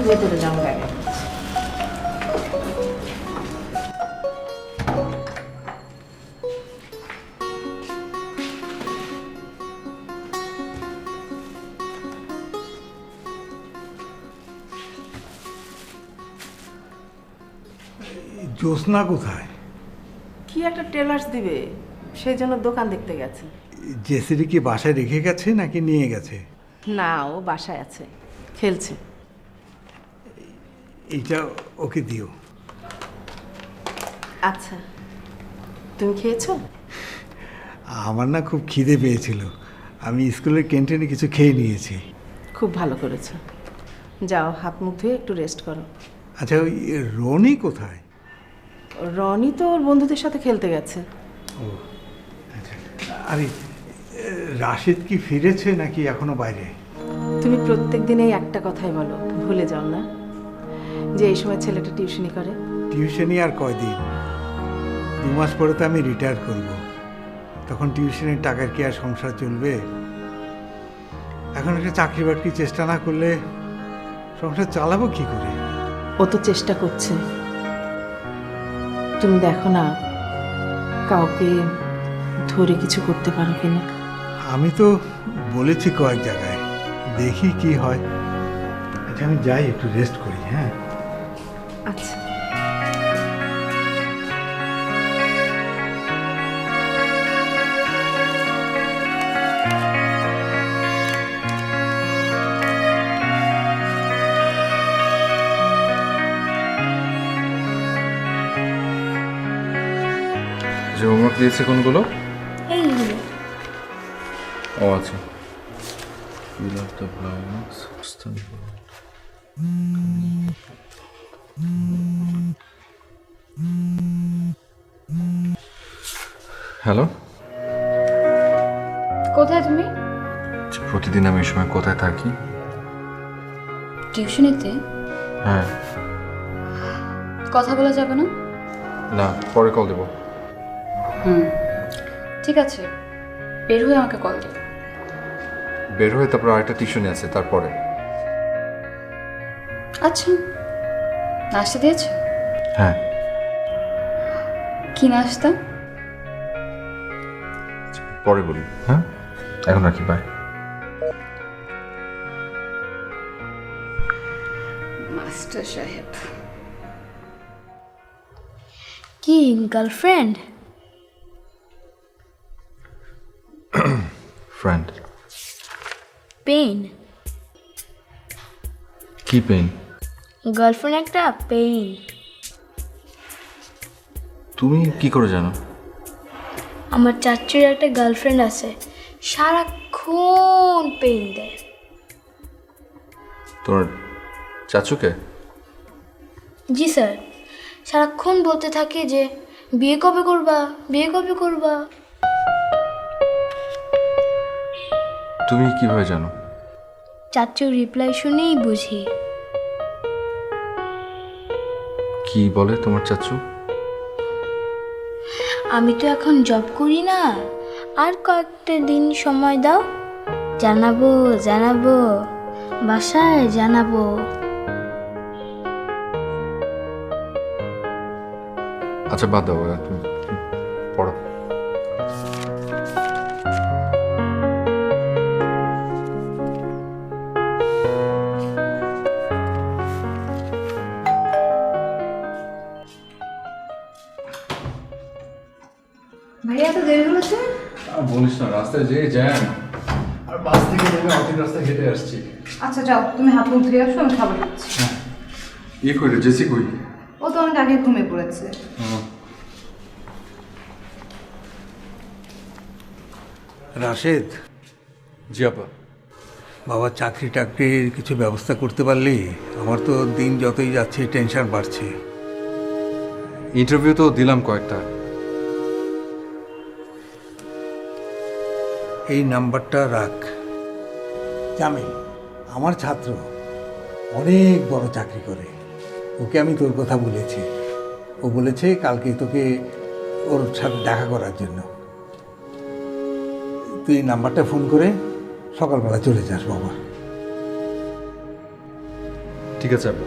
ভেতরে যাওয়ার আগে। জ্যোৎস্না কোথায়? কি একটা টেলার্স দিবে, সেই জন্য দোকান দেখতে গেছে। জেসিডি কি বাসায় রেখে গেছে নাকি নিয়ে গেছে? না, ও বাসায় আছে, খেলছে। এইটা ওকে দিও। আচ্ছা, তুমি খেয়েছো? আমার না খুব খিদে পেয়েছিল, আমি স্কুলের ক্যান্টিনে কিছু খেয়ে নিয়েছি। খুব ভালো করেছো। যাও, হাত মুখ ধুয়ে একটু রেস্ট করো। আচ্ছা, ওই রনি কোথায়? রনি তো ওর বন্ধুদের সাথে খেলতে গেছে। ও আচ্ছা। আরে রাশিদ কি ফিরেছে নাকি এখনো বাইরে? তুমি প্রত্যেক দিন এই একটা কথাই বলো, ভুলে যাও না যে এই সময় ছেলেটা টিউশনি করে। টিউশনি আর কয়দিন? 2 মাস পরে তো আমি রিটায়ার করব, তখন টিউশনের টাকার কি আর সংসার চলবে? এখন একটা চাকরি বাকরি চেষ্টা না করলে সংসার চালাবো কি করে? ও তো চেষ্টা করছে, তুমি দেখো না কাউকে ধরে কিছু করতে পারো কিনা। আমি তো বলেছি কয়েক জায়গায়, দেখি কি হয়। আচ্ছা, আমি যাই, একটু রেস্ট করি। হ্যাঁ, আচ্ছা। যে হোমওয়ার্ক দিয়েছে কোনগুলো? এইগুলো। ও আচ্ছা। Fill up the blanks. Hello, কোথায় তুমি? প্রতিদিন আমি এই সময় কোথায় থাকি? টিউশনিতে। হ্যাঁ। কথা বলা যাবে না? না, পরে কল দেবো। ঠিক আছে, বের হয়ে আমাকে কল দিও। বের হয়ে তারপর আরেকটা টিউশনে আছে, তারপরে। আচ্ছা, নাস্তা দিয়েছো? হ্যাঁ। কি নাস্তা? পরে বলি। হ্যাঁ, এখন রাখি, বাই। মাস্টার সাহেব। কি গার্লফ্রেন্ড? ফ্রেন্ড। পেইন। কি পেইন? গার্লফ্রেন্ড একটা পেইন। তুমি কি করে জানো? আমার চাচুর একটা গার্লফ্রেন্ড আছে, সারাক্ষণ পেইন দেয়। তোমার চাচুকে? জি স্যার, সারাক্ষণ বলতে থাকে যে বিয়ে কবে করবা, বিয়ে কবে করবা। তুমি কিভাবে জানো? চাচুর রিপ্লাই শুনেই বুঝি। কি বলে তোমার চাচু? আমি তো এখন জব করি না, আর কয়েকটা দিন সময় দাও, জানাবো জানাবো, বাসায় জানাবো। আচ্ছা, বাদ দাও, তুমি পড়ো। ভাইয়া তো দেরি হয়েছে। বলিস না, রাস্তায় যে জ্যাম, আর বাস থেকে নেমে অর্ধেক রাস্তা হেঁটে আসছি। আচ্ছা যাও, তুমি হাত মুখ ধুয়ে আসো, আমি খাবার দিচ্ছি। ই কইরে জেসি কই? ও তো অনেক আগে ঘুমিয়ে পড়েছে। রাশেদ। জি আপা। বাবা, চাকরি টাকরির কিছু ব্যবস্থা করতে পারলি? আমার তো দিন যতই যাচ্ছে টেনশন বাড়ছে। ইন্টারভিউ তো দিলাম কয়েকটা। এই নাম্বারটা রাখ। জামিল আমার ছাত্র, অনেক বড় চাকরি করে। ওকে আমি তোর কথা বলেছি, ও বলেছে কালকে তোকে ওর সাথে দেখা করার জন্য। তুই এই নাম্বারটা ফোন করে সকালবেলা চলে যাস বাবা। ঠিক আছে আব্বা।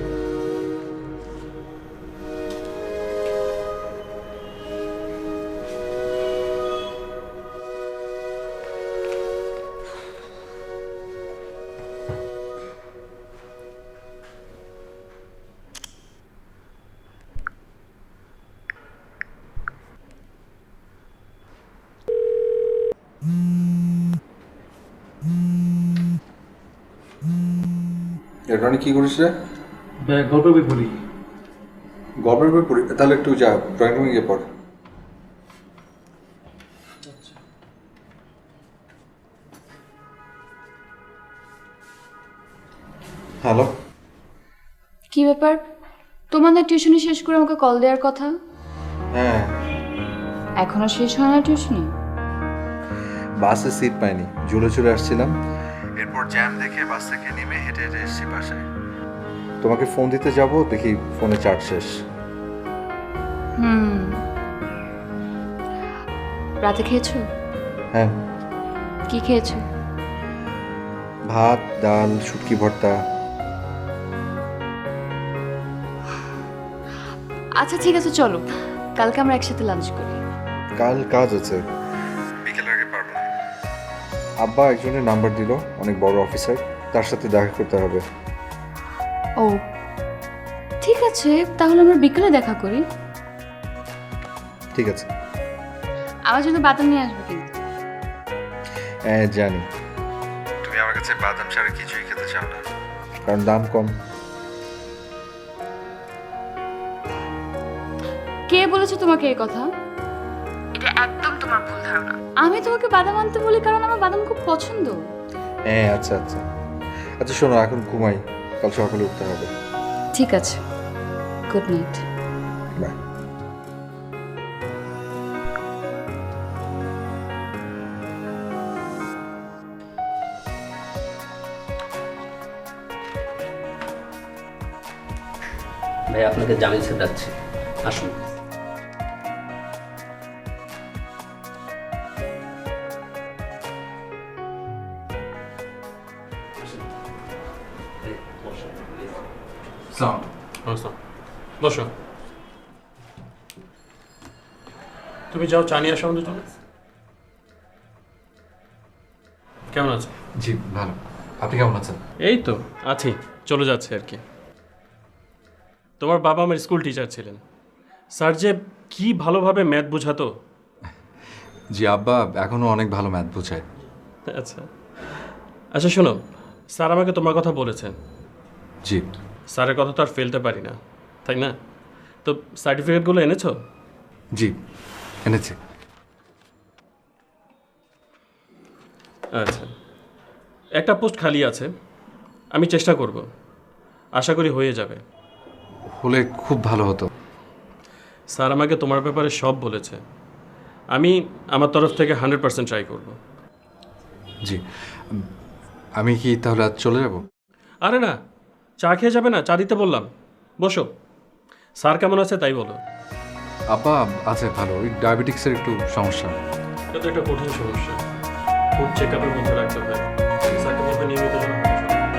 এরপরে কি করিস রে? গল্প বই পড়ি। গল্পের বই পড়ি? তাহলে একটু যা ড্রয়িং রুমে গিয়ে পড়। হ্যালো, কি ব্যাপার? তোমাদের টিউশনি শেষ করে আমাকে কল দেওয়ার কথা, হ্যাঁ এখনো শেষ হয় না টিউশনি? বাসে সিট পাইনি, ঝুলে চলে আসছিলাম, এরপর জ্যাম দেখে বাস থেকে নেমে হেঁটে হেঁটে এসেছি বাসায়। তোমাকে ফোন দিতে যাব, দেখি ফোনে চার্জ শেষ। রাতে খেয়েছো? হ্যাঁ, কি খেয়েছো? ভাত, ডাল, শুটকি ভর্তা। আচ্ছা ঠিক আছে, চলো কালকে আমরা একসাথে লাঞ্চ করি। কাল কাজ আছে, বিকেলের আগে পারবো না। আব্বা একজনের নাম্বার দিল, অনেক বড় অফিসার, তার সাথে দেখা করতে হবে। ও ঠিক আছে, তাহলে আমরা বিকেলে দেখা করি। ঠিক আছে। আমার জন্য বাদাম নিয়ে আসবে কিন্তু। হ্যাঁ জানি, তুমি আমার কাছে বাদাম ছাড়া কিছুই খেতে চাও না, কারণ দাম কম। কে বলেছে তোমাকে এই কথা? এটা একদম তোমার ভুল ধারণা। আমি তোমাকে বাদাম আনতে বলি কারণ আমার বাদাম খুব পছন্দ। হ্যাঁ আচ্ছা আচ্ছা আচ্ছা, শোনো এখন ঘুমাই, কাল সকালে উঠতে হবে। ঠিক আছে, গুড নাইট। বাই। ভাই আপনাকে জামিল স্যার ডাকছে, আসুন। বসো। তুমি যাও চা নিয়ে আসো আমাদের জন্য। কেমন আছো? জি ভালো, আপনি কেমন আছেন? এই তো আছি, চলে যাচ্ছে আর কি। তোমার বাবা আমার স্কুল টিচার ছিলেন। স্যার যে কি ভালোভাবে ম্যাথ বোঝাতো। জি আব্বা এখনো অনেক ভালো ম্যাথ বোঝায়। আচ্ছা আচ্ছা, শোনো, স্যার আমাকে তোমার কথা বলেছেন। জি। স্যারের কথা তো আর ফেলতে পারি না, তাই না? তো সার্টিফিকেটগুলো এনেছো? জি এনেছি। আচ্ছা, একটা পোস্ট খালি আছে, আমি চেষ্টা করব, আশা করি হয়ে যাবে। হলে খুব ভালো হতো। স্যার আমাকে তোমার ব্যাপারে সব বলেছে, আমি আমার তরফ থেকে 100% ট্রাই করব। জি, আমি কি তাহলে আজ চলে যাব? আরে না, চা খেয়ে যাবে না? চা দিতে বললাম, বসো। স্যার কেমন আছে তাই বলো। আব্বা আছে ভালো, ওই ডায়াবেটিক্সের একটু সমস্যা। এটা তো একটা কঠিন সমস্যা, ফুড চেক আপের মধ্যে রাখতে হয়। স্যারকে বলবে নিয়মিত যেন হাঁটাচলা করে।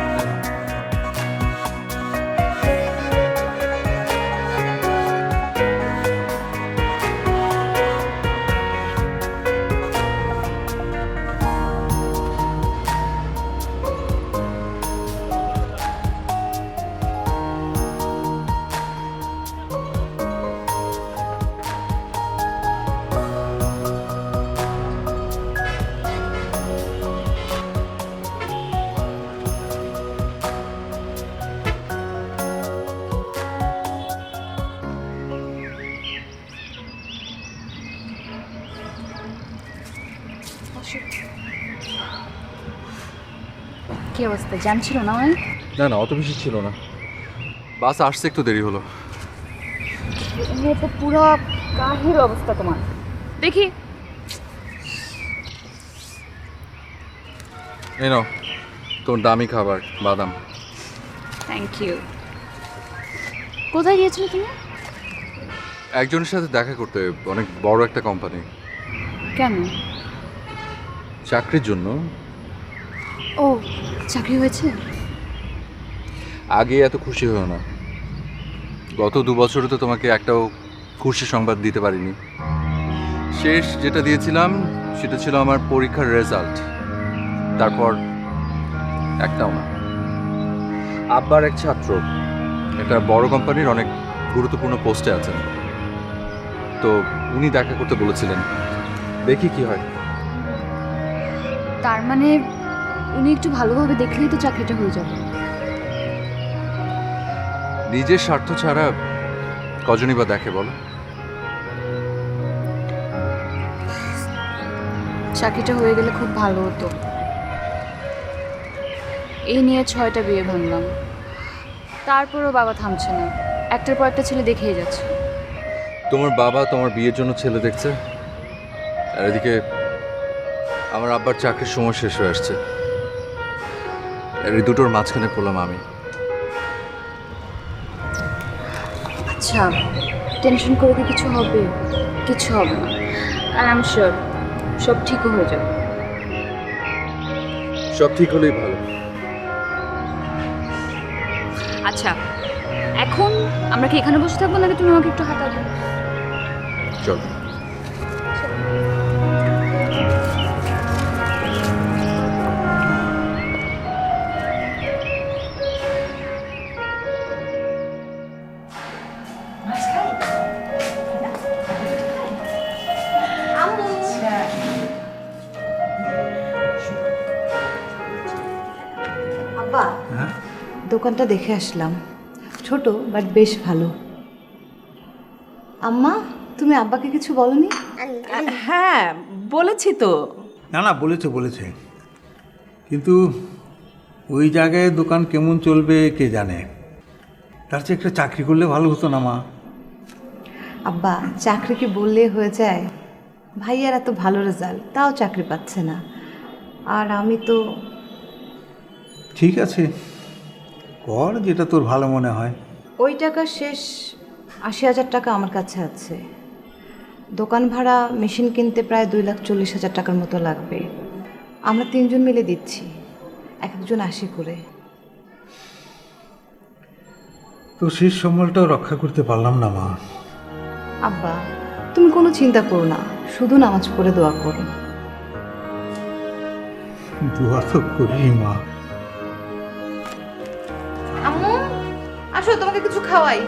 কি অবস্থা, জ্যাম ছিল না অনেক? না না, অত বেশি ছিল না, বাস আসতে একটু দেরি হলো। তো পুরো কাহিল অবস্থা তোমার। দেখি এই নাও তোমার দামি খাবার, বাদাম। Thank you. কোথায় গিয়েছিলে তুমি? একজনের সাথে দেখা করতে, অনেক বড় একটা কোম্পানি, কেন? চাকরির জন্য। ও চাকরি হয়েছে? আগে এত খুশি হও না। গত 2 বছরে তো তোমাকে একটাও খুশি সংবাদ দিতে পারিনি। শেষ যেটা দিয়েছিলাম সেটা ছিল আমার পরীক্ষার রেজাল্ট, তারপর একটাও না। আব্বার এক ছাত্র একটা বড় কোম্পানির অনেক গুরুত্বপূর্ণ পোস্টে আছেন, তো উনি দেখা করতে বলেছিলেন, দেখি কি হয়। তার মানে উনি একটু ভালোভাবে দেখলেই তো চাকরিটা হয়ে যাবে। নিজের স্বার্থ ছাড়া কজনই বা দেখে বলো? চাকরিটা হয়ে গেলে খুব ভালো হতো। এই নিয়ে 6টা বিয়ে ভাঙলাম, তারপরও বাবা থামছে না, একটার পর একটা ছেলে দেখেই যাচ্ছে। তোমার বাবা তোমার বিয়ের জন্য ছেলে দেখছে, আর এদিকে আমার আব্বার চাকরির সময় শেষ হয়ে আসছে, আর এই দুটোর মাঝখানে পড়লাম আমি। আচ্ছা, টেনশন করে কি কিছু হবে? কিছু হবে না, আর আই এম শিওর সব ঠিকও হয়ে যাবে। সব ঠিক হলেই ভালো। আচ্ছা, এখন আমরা কি এখানে বসে থাকবো নাকি তুমি আমাকে একটু হাঁটাবে? চল। আব্বা, দোকানটা দেখে আসলাম, ছোট বাট বেশ ভালো। আম্মা, তুমি আব্বাকে কিছু বলনি? হ্যাঁ বলেছি তো। না না, বলেছে, কিন্তু ওই জায়গায় দোকান কেমন চলবে কে জানে। তার চেয়ে একটা চাকরি করলে ভালো হতো না মা? আব্বা, চাকরি কি বললে হয়ে যায়? ভাইয়ার এত ভালো রেজাল্ট, তাও চাকরি পাচ্ছে না, আর আমি তো। ঠিক আছে, কর যেটা তোর ভালো মনে হয়। ওই টাকা শেষ 80,000 টাকা আমার কাছে আছে। দোকান ভাড়া, মেশিন কিনতে প্রায় 2,40,000 টাকার মতো লাগবে। আমরা 3 জন মিলে দিচ্ছি, এক একজন 80 করে। তো শেষ সম্বলটাও রক্ষা করতে পারলাম না মা। আব্বা, তুমি কোনো চিন্তা করো না, শুধু নামাজ পড়ে দোয়া করো। দোয়া তো করি মা। আম্মু, আসো, তোমাকে কিছু খাওয়াই।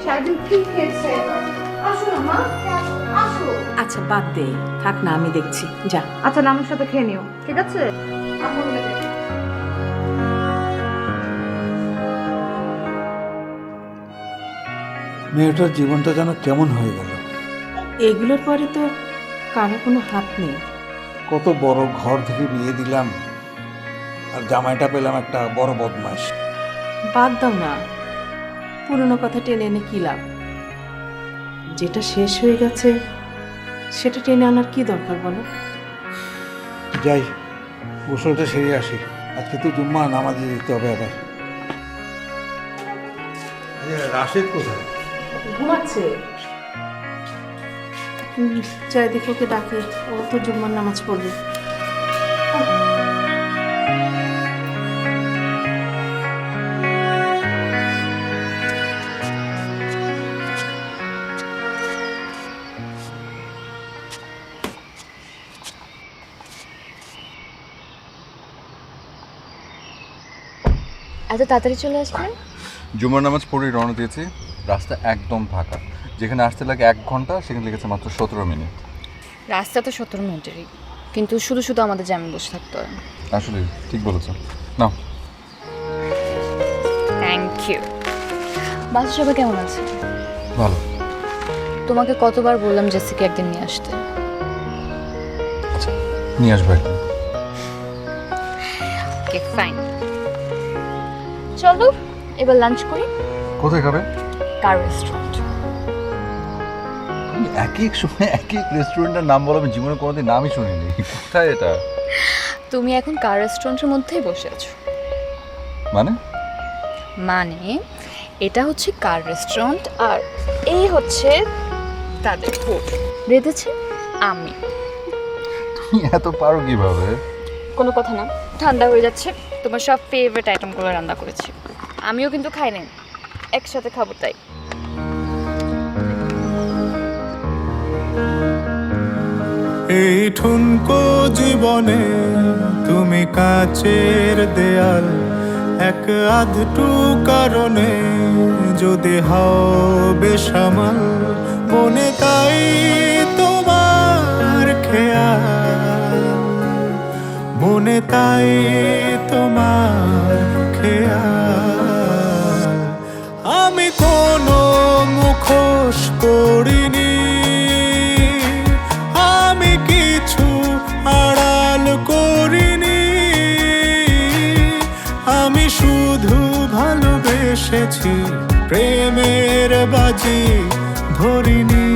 সারাদিন কি খেয়েছে? আসো না মা, আসো। আচ্ছা বাদ দে, থাক না, আমি দেখছি, যা। আচ্ছা, নামের সাথে খেয়ে নিও, ঠিক আছে? মেয়েটার জীবনটা যেন কেমন হয়ে গেল। এগুলোর পরে তো কারো কোনো হাত নেই। কত বড় ঘর থেকে বিয়ে দিলাম, আর জামাইটা পেলাম একটা বড় বদমাইশ। বাদ দাও না, পুরনো কথা টেনে এনে কি লাভ? যেটা শেষ হয়ে গেছে সেটা টেনে আনার কি দরকার বলো? যাই, গোসলটা সেরে আসি, আজকে তো জুম্মা, নামাজে যেতে হবে আবার। রাশেদ কোথায়? ঘুমাচ্ছে। চারিদিকে ওকে ডাকে, ও তো জুম্মার নামাজ পড়বে। এত তাড়াতাড়ি চলে আসলেন? জুমার নামাজ পড়ে রওনা দিয়েছি, রাস্তা একদম ফাঁকা। যেখানে আসতে লাগে 1 ঘন্টা, সেখানে লেগেছে মাত্র 17 মিনিট। রাস্তা তো 17 মিনিটেরই, কিন্তু শুধু শুধু আমাদের জ্যামে বসে থাকতে হয়। আসলে ঠিক বলেছো। নাও। Thank you. বাসা সবাই কেমন আছে? ভালো। তোমাকে কতবার বললাম জেসিকে একদিন নিয়ে আসতে। আচ্ছা, নিয়ে আসবো একদিন। ওকে ফাইন, চলো এবার লাঞ্চ করি। কোথায় খাবে? কার রেস্টুরেন্ট। এক এক সময় এক এক রেস্টুরেন্টের নাম বলো, আমি জীবনে কোনোদিন নামই শুনিনি। কোথায় এটা? তুমি এখন কার রেস্টুরেন্টের মধ্যেই বসে আছো। মানে এটা হচ্ছে কার রেস্টুরেন্ট, আর এই হচ্ছে তাদের ফুড। রেঁধেছি আমি। তুমি এত পারো কিভাবে? কোনো কথা না, ঠান্ডা হয়ে যাচ্ছে, তোমার সব ফেভারিট আইটেমগুলো রান্না করেছি। আমিও কিন্তু খাই নাই, একসাথে খাবো তাই। এই ঠুনকো জীবনে তুমি কাচের দেয়াল, এক আধটু কারণে যদি হও বেসামাল, মনে তাই তোমার খেয়াল, মনে তাই তোমার খেয়াল। আমি কোনো মুখোশ পড়িনি, আমি কিছু আড়াল করিনি, আমি শুধু ভালোবেসেছি, প্রেমের বাজি ধরিনি।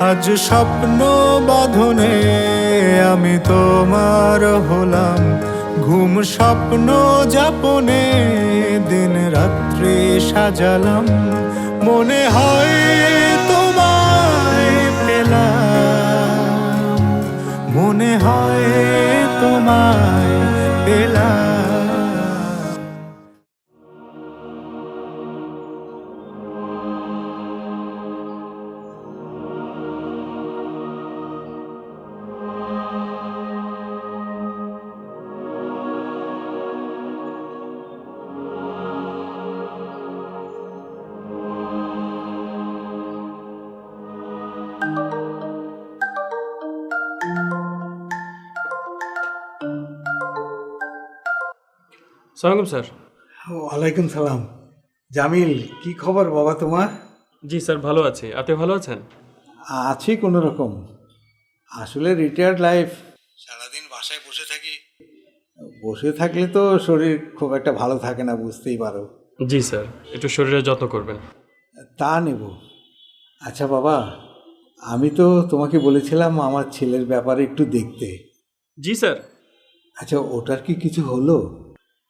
আজ স্বপ্ন বাঁধনে আমি তোমার হলাম, ঘুম স্বপ্ন যাপনে দিন রাত্রি সাজালাম, মনে হয় তোমায় পেলাম, মনে হয় তোমায় পেলাম। সালাম স্যার। ওয়ালাইকুম সালাম। জামিল, কি খবর বাবা তোমার? জি স্যার, ভালো আছি। আপনি ভালো আছেন? আছি কোনো রকম। আসলে রিটায়ার্ড লাইফ, সারাদিন বাসায় বসে থাকি, বসে থাকলে তো শরীর খুব একটা ভালো থাকে না, বুঝতেই পারো। জি স্যার, একটু শরীরের যত্ন করবেন। তা নেব। আচ্ছা বাবা, আমি তো তোমাকে বলেছিলাম আমার ছেলের ব্যাপারে একটু দেখতে। জি স্যার। আচ্ছা, ওটার কি কিছু হলো?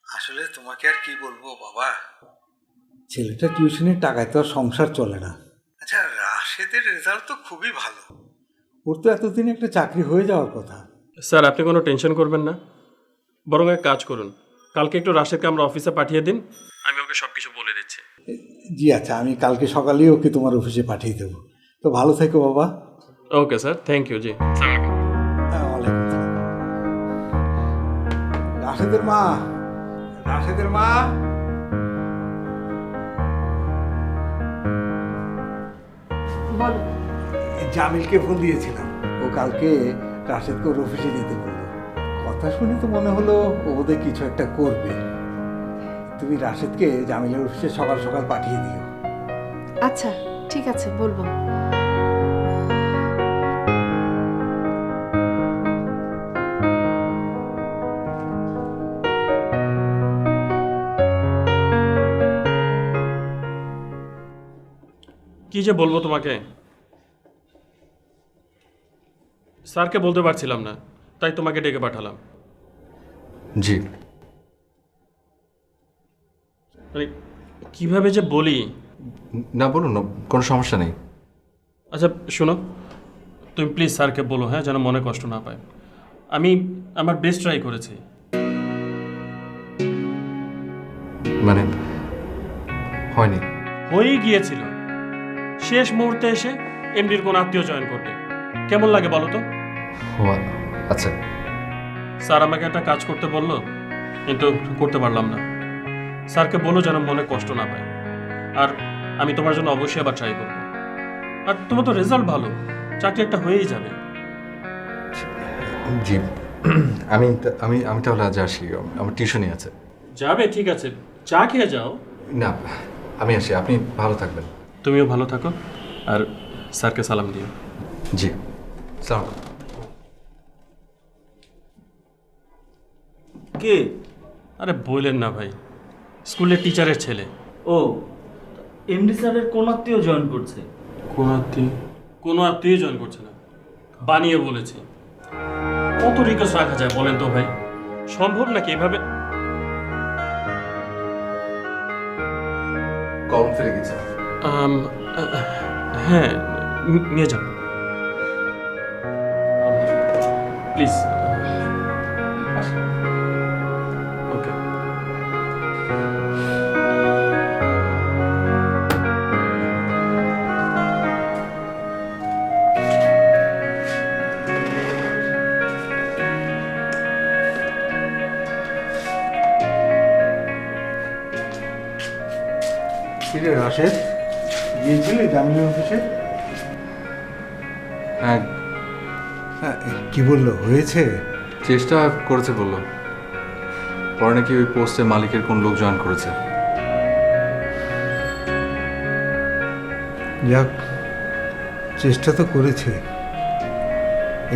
আসলে তোমাকে আর কি বলবো বাবা, ছেলেটা টিউশনের টাকায় তো আর সংসার চলে না। আচ্ছা, রাশেদের রেজাল্ট তো খুবই ভালো, ওর তো এতদিন একটা চাকরি হয়ে যাওয়ার কথা। স্যার, আপনি কোনো টেনশন করবেন না, বরং এক কাজ করুন, কালকে একটু রাশেদকে আমরা অফিসে পাঠিয়ে দিন, আমি ওকে সব কিছু বলে দিচ্ছি। জি আচ্ছা, আমি কালকে সকালেই ওকে তোমার অফিসে পাঠিয়ে দেবো। তো ভালো থেকো বাবা। Okay sir, thank you. জি হ্যাঁ, ওয়ালাইকুম সালাম। রাশেদের মা, রাশেদের মা। বলো। জামিলকে ফোন দিয়েছিলাম, ও কালকে রাশেদকে ওর অফিসে যেতে বললো। কথা শুনে তো মনে হলো ও বোধহয় কিছু একটা করবে। তুমি রাশেদকে জামিলের অফিসে সকাল সকাল পাঠিয়ে দিও। আচ্ছা ঠিক আছে, বলবো। কি যে বলবো তোমাকে, স্যারকে বলতে পারছিলাম না, তাই তোমাকে ডেকে পাঠালাম। জি। মানে কিভাবে যে বলি। না বলুন না, কোনো সমস্যা নেই। আচ্ছা শোনো, তুমি প্লিজ স্যারকে বলো, হ্যাঁ, যেন মনে কষ্ট না পায়। আমি আমার বেস্ট ট্রাই করেছি। মানে হয়নি? হয়েই গিয়েছিল, শেষ মুহূর্তে এসে এমডির কোন আত্মীয় জয়েন করবে। কেমন লাগে বলো তো? আচ্ছা। স্যার আমাকে একটা কাজ করতে বললো, কিন্তু করতে পারলাম না। স্যারকে বলো যেন মনে কষ্ট না পায়, আর আমি তোমার জন্য অবশ্যই আবার ট্রাই করবো। আর তোমার তো রেজাল্ট ভালো, চাকরি একটা হয়েই যাবে। জি। আমি আমি আমি তাহলে আজ আসি, আমার টিউশনই আছে। যাবে, ঠিক আছে, চা খেয়ে যাও। না, আমি আসি, আপনি ভালো থাকবেন। তুমিও ভালো থাকো, আর স্যারকে সালাম দিও। জি, সালাম। কে? আরে বললেন না ভাই, স্কুলের টিচারের ছেলে। ও, এমডি স্যারের কোন আত্মীয় জয়েন করছে? কোনো আত্মীয় জয়েন করছে না, বানিয়ে বলেছে। কত রিকোয়েস্ট রাখা যায় বলেন তো ভাই, সম্ভব নাকি এভাবে? কলম ফেলে গেছে। হ্যাঁ, নিয়ে যান প্লিজ। কিরে রাশেদ, গিয়েছিলি জামিল অফিসে? হ্যাঁ, হ্যাঁ, কি বললো, হয়েছে? চেষ্টা করেছে বললো। পরে নাকি ওই পোস্টে মালিকের কোন লোক জয়েন করেছে। যাক, চেষ্টা তো করেছে,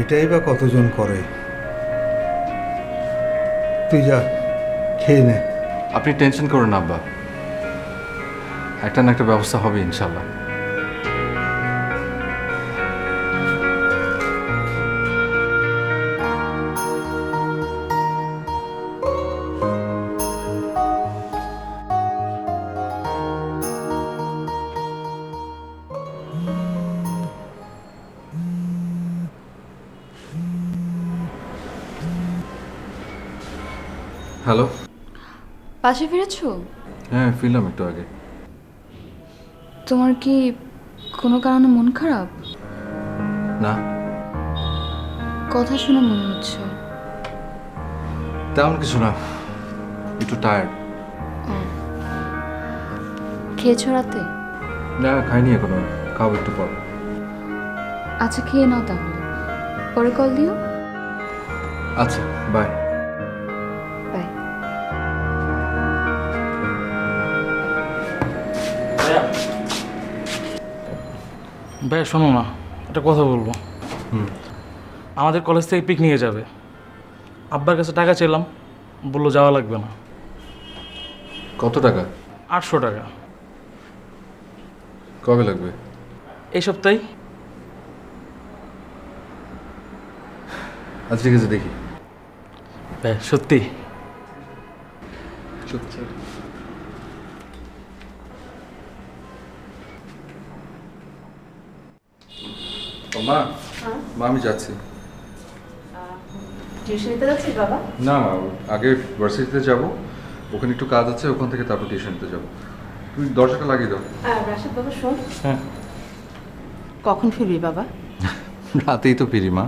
এটাই বা কতজন করে। তুই যা, খেয়ে নে। আপনি টেনশন করেন না আব্বা, একটা না একটা ব্যবস্থা হবে ইনশাল্লাহ। হ্যালো। পাশে ফিরেছো? হ্যাঁ, ফিরলাম একটু আগে। তোমার কি কোনো কারণে মন খারাপ? না, কথা শুনে মনে হচ্ছে। তেমন কিছু না, একটু টায়ার্ড। খেয়েছো রাতে? না, খাইনি এখনো, খাবো একটু পর। আচ্ছা, খেয়ে নাও তাহলে, পরে কল দিও। আচ্ছা, বাই। বাই। ভাই শোনো না, একটা কথা বলবো। আমাদের কলেজ থেকে পিকনিকে যাবে, আব্বার কাছে টাকা চাইলাম, বললো যাওয়া লাগবে না। কত টাকা? 800 টাকা। কবে লাগবে? এই সপ্তাহে। আচ্ছা, ঠিক আছে, দেখি। ভাই সত্যি? সত্যি। মা, মা আমি যাচ্ছি। টিউশনিতে যাচ্ছিস বাবা? না, আগে ভার্সিটিতে যাব, ওখানে একটু কাজ আছে, ওখান থেকে তারপর টিউশনিতে যাব। তুমি দরজাটা লাগিয়ে দাও। রাশেদ বাবা শোন, হ্যাঁ। কখন ফিরবি বাবা? রাতেই তো ফিরি মা।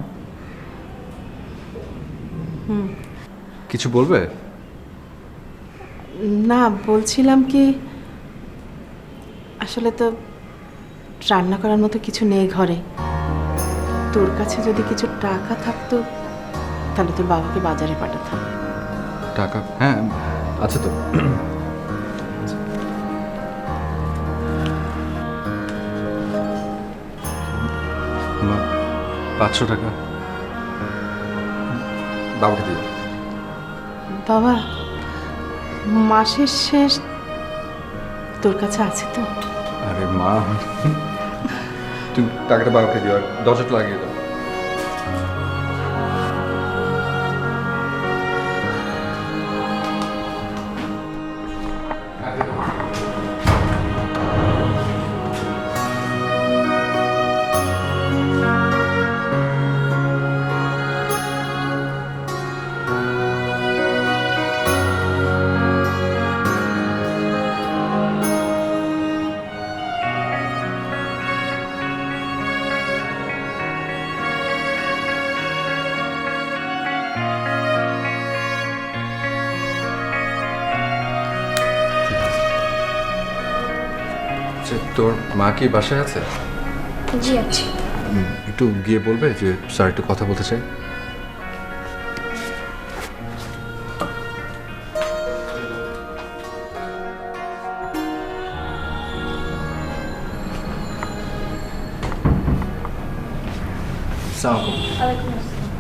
কিছু বলবে? না, বলছিলাম কি, আসলে তো রান্না করার মতো কিছু নেই ঘরে। তোর কাছে যদি কিছু টাকা থাকতো তাহলে তোর বাবাকে বাজারে পাঠাতাম। টাকা? হ্যাঁ, আছে তো। মা, 500 টাকা বাবাকে দিয়ে। বাবা, মাসের শেষ তোর কাছে আছে তো? আরে মা, তুমি টাকাটা বাবাকে দিও আর দরজাটা লাগিয়ে দাও। তোর মা কি বাসায় আছে? জি আছে। একটু গিয়ে বলবে যে স্যার একটু কথা বলতে চাই।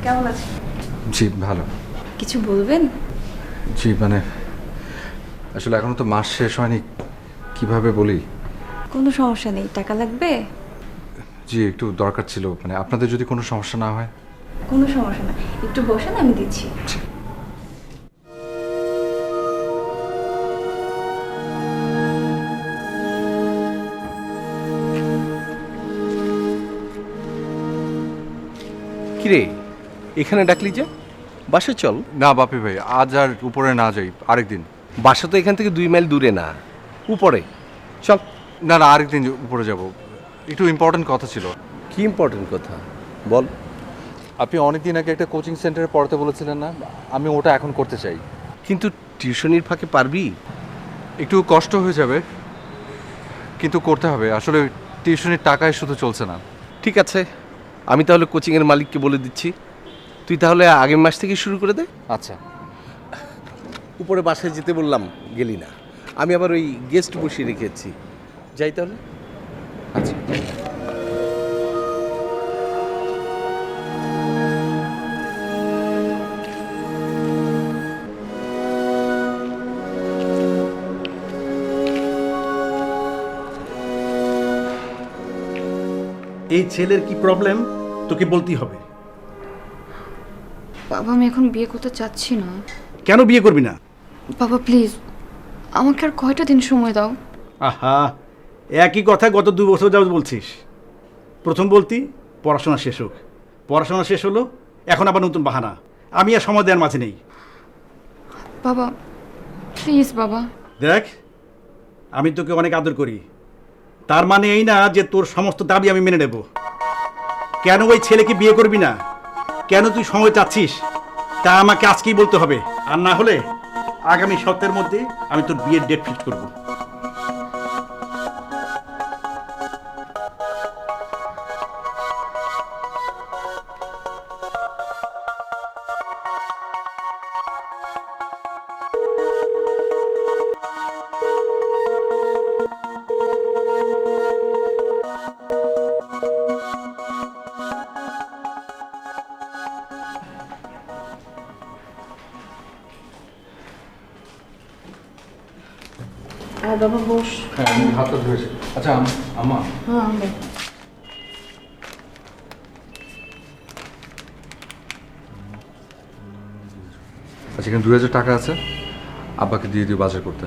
কেমন আছে? জি ভালো। কিছু বলবেন? জি মানে আসলে এখনো তো মাস শেষ হয়নি, কিভাবে বলি। কোনো সমস্যা নেই, টাকা লাগবে? জি একটু দরকার ছিল, মানে আপনাদের যদি কোনো সমস্যা না হয়। কোনো সমস্যা না, একটু বসেন, আমি দিচ্ছি। কিরে, এখানে ডাকলি যে? বাসে চল। না বাপি ভাই, আজ আর উপরে না যাই, আরেকদিন। বাসা তো এখান থেকে 2 মাইল দূরে না, উপরে চল। না না, আরেকদিন উপরে যাব, একটু ইম্পর্টেন্ট কথা ছিল। কি ইম্পর্টেন্ট কথা বল। আপনি অনেকদিন আগে একটা কোচিং সেন্টারে পড়াতে বলেছিলেন না, আমি ওটা এখন করতে চাই। কিন্তু টিউশনির ফাঁকে পারবি? একটু কষ্ট হয়ে যাবে, কিন্তু করতে হবে, আসলে টিউশনির টাকায় শুধু চলছে না। ঠিক আছে, আমি তাহলে কোচিংয়ের মালিককে বলে দিচ্ছি, তুই তাহলে আগের মাস থেকে শুরু করে দে। আচ্ছা, উপরে বাসায় যেতে বললাম, গেলি না। আমি আবার ওই গেস্ট বসিয়ে রেখেছি, যাই তাহলে। আচ্ছা। এই ছেলের কি প্রবলেম তোকে বলতেই হবে। বাবা আমি এখন বিয়ে করতে চাচ্ছি না। কেন বিয়ে করবি না? বাবা প্লিজ আমাকে আর কয়টা দিন সময় দাও। আহা, একই কথা গত 2 বছর যাবত বলছিস। প্রথম বলতি পড়াশোনা শেষ হোক, পড়াশোনা শেষ হলো, এখন আবার নতুন বাহানা। আমি আর সময় দেওয়ার মাঝে নেই। বাবা প্লিজ বাবা। দেখ, আমি তোকে অনেক আদর করি, তার মানে এই না যে তোর সমস্ত দাবি আমি মেনে নেব। কেন ওই ছেলেকে বিয়ে করবি না, কেন তুই সময় চাচ্ছিস, তা আমাকে আজকেই বলতে হবে। আর না হলে আগামী সপ্তাহের মধ্যে আমি তোর বিয়ের ডেট ফিক্স করব। আর বাবা বস। হ্যাঁ, আমি হাতটা ধরেছি। আচ্ছা আম্মা, হ্যাঁ আচ্ছা এখানে 2000 টাকা আছে, আব্বাকে দিয়ে দিও বাজার করতে।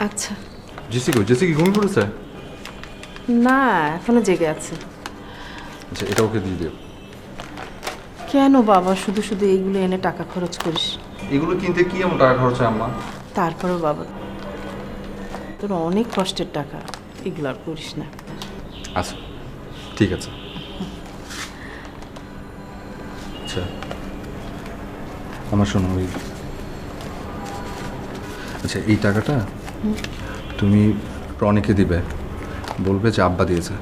আচ্ছা। জেসি কি ঘুমিয়ে পড়েছে? না, এখনো জেগে আছে। আচ্ছা এটা ওকে দিয়ে দিও। কেন বাবা শুধু শুধু এইগুলো এনে টাকা খরচ করিস? এগুলো কিনতে কি এমন টাকা খরচ হয় আম্মা? তারপরেও বাবা তোর অনেক কষ্টের টাকা, এগুলো আর করিস না। আচ্ছা ঠিক আছে। আচ্ছা আমার শোনো, ওই আচ্ছা এই টাকাটা তুমি রনিকে দিবে, বলবে যে আব্বা দিয়েছে।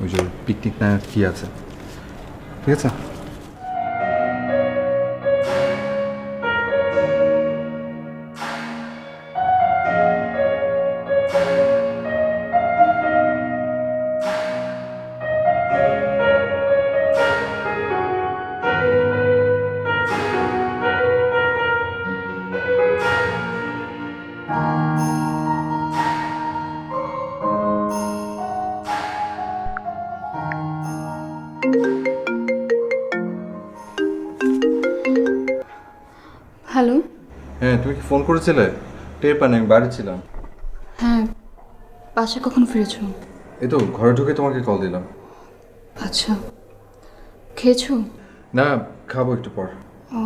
ওই যে পিকনিক না কি আছে, ঠিক আছে? হ্যালো। হ্যাঁ তুমি কি ফোন করেছিলে? টের পাইনি, আমি বাইরে ছিলাম। হ্যাঁ, বাসায় কখন ফিরেছো? এই তো ঘরে ঢুকে তোমাকে কল দিলাম। আচ্ছা, খেয়েছো? না, খাবো একটু পর। ও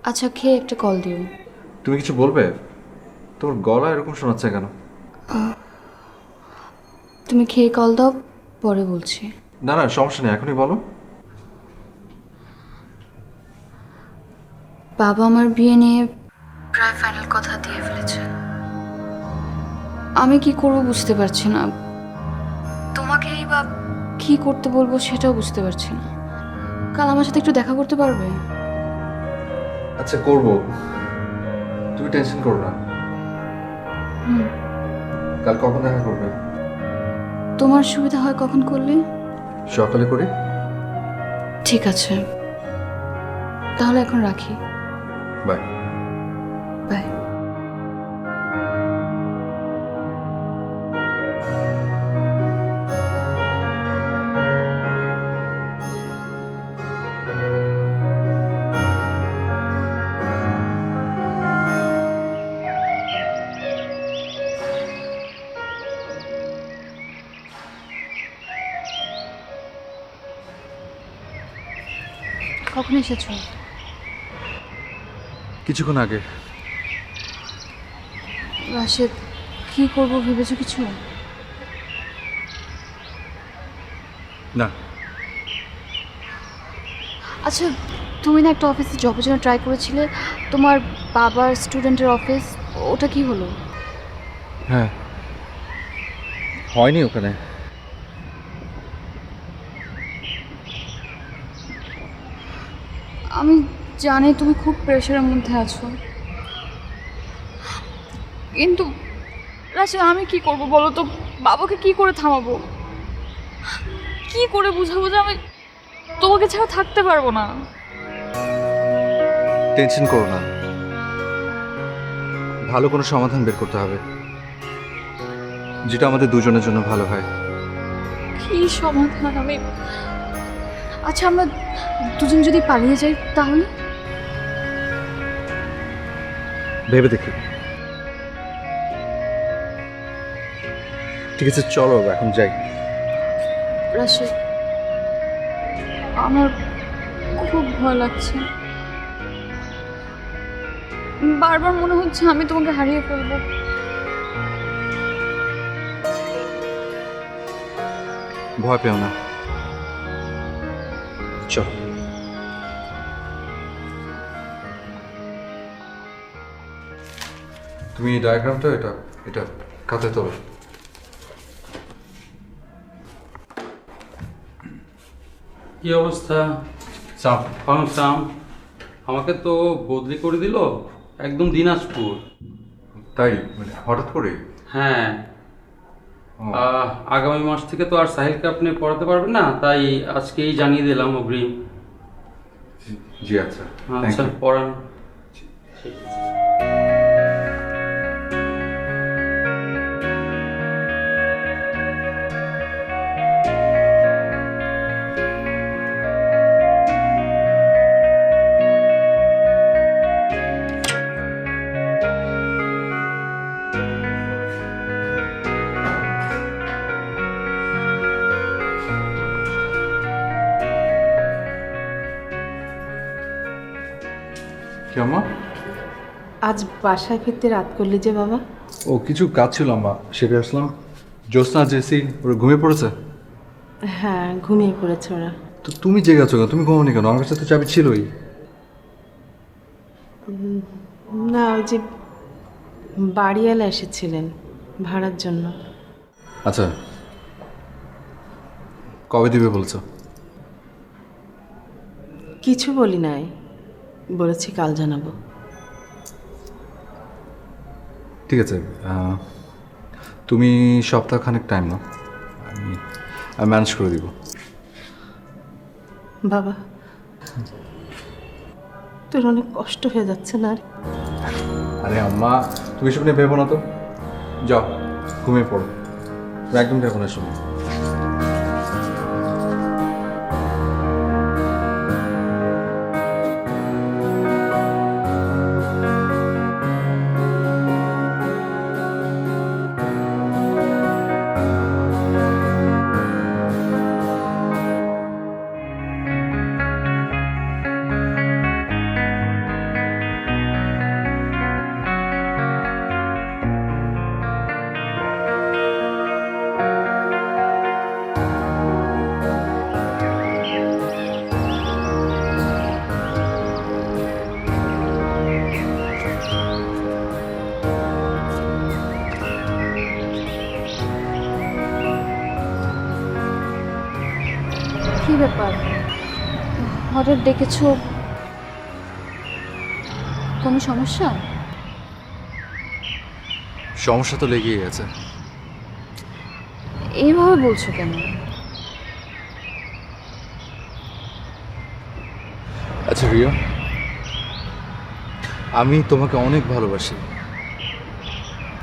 আচ্ছা, খেয়ে একটা কল দিও। তুমি কিছু বলবে? তোমার গলা এরকম শোনাচ্ছে কেন? তুমি খেয়ে কল দাও, পরে বলছি। না না সমস্যা নেই, এখনই বলো। বাবা আমার বিয়ে নিয়ে প্রায় ফাইনাল কথা দিয়ে ফেলেছে। আমি কি করব বুঝতে পারছি না, তোমাকেই বা কি করতে বলবো সেটাও বুঝতে পারছি না। কাল আমার সাথে একটু দেখা করতে পারবে? আচ্ছা করবো, তুমি টেনশন করো না। কাল কখন দেখা করবে? তোমার সুবিধা হয় কখন করলে? সকালে করি। ঠিক আছে, তাহলে এখন রাখি। Bye bye. কখন এসেছো? কিছুক্ষণ আগে। রাশেদ, কি করব ভেবেছো কিছু? না। আচ্ছা তুমি না একটা অফিসে জবের জন্য ট্রাই করেছিলে, তোমার বাবার স্টুডেন্টের অফিস, ওটা কি হলো? হ্যাঁ, হয়নি ওখানে। আমি জানি তুমি খুব প্রেশারের মধ্যে আছো, কিন্তু রাশিদ আমি কি করব বলো তো? বাবাকে কি করে থামাবো, কি করে বুঝাবো যে আমি তোমাকে ছাড়া থাকতে পারবো না? টেনশন করো না, ভালো কোনো সমাধান বের করতে হবে, যেটা আমাদের দুজনের জন্য ভালো হয়। কি সমাধান? আচ্ছা আমরা দুজন যদি পালিয়ে যাই তাহলে? ভেবে দেখি। ঠিক আছে, চলো এখন যাই। রাশিদ আমার খুব ভয় লাগছে, বারবার মনে হচ্ছে আমি তোমাকে হারিয়ে ফেলবো। ভয় পেও না, চলো। তুমি ডায়াগ্রামটা এটা এটা খাতায় তোলো। কি অবস্থা? সাম আমাকে তো বদলি করে দিল একদম দিনাজপুর। তাই মানে হঠাৎ করে? হ্যাঁ, আগামী মাস থেকে তো আর সাহিলকে আপনি পড়াতে পারবেন না, তাই আজকেই জানিয়ে দিলাম অগ্রিম। জি আচ্ছা, আচ্ছা পড়ান। আমা, আজ বাসায় ফিরতে রাত করলি যে বাবা? ও কিছু কাজ ছিল আম্মা, সেরে আসলাম। জ্যোৎস্না জেসি ওরা ঘুমিয়ে পড়েছে? হ্যাঁ, ঘুমিয়ে পড়েছে ওরা। তো তুমি জেগে আছো কেন? তুমি ঘুমাওনি কেন? আমার কাছে তো চাবি ছিলই। না, ওই যে বাড়িওয়ালা এসেছিলেন ভাড়ার জন্য। আচ্ছা, কবে দিবে বলছো? কিছু বলি নাই, বলেছি কাল জানাবো। ঠিক আছে, তুমি সপ্তাহখানেক টাইম নাও, আমি ম্যানেজ করে দিব। বাবা, তোর অনেক কষ্ট হয়ে যাচ্ছে না? আরে আম্মা, তুমি এসব নিয়ে ভেবো না তো, যাও ঘুমিয়ে পড়ো, একদম দেখো না শুনে। কি ব্যাপার, হঠাৎ ডেকেছো? কোনো সমস্যা? সমস্যা তো লেগেই আছে। এইভাবে বলছো কেন? আচ্ছা রিয়া, আমি তোমাকে অনেক ভালোবাসি,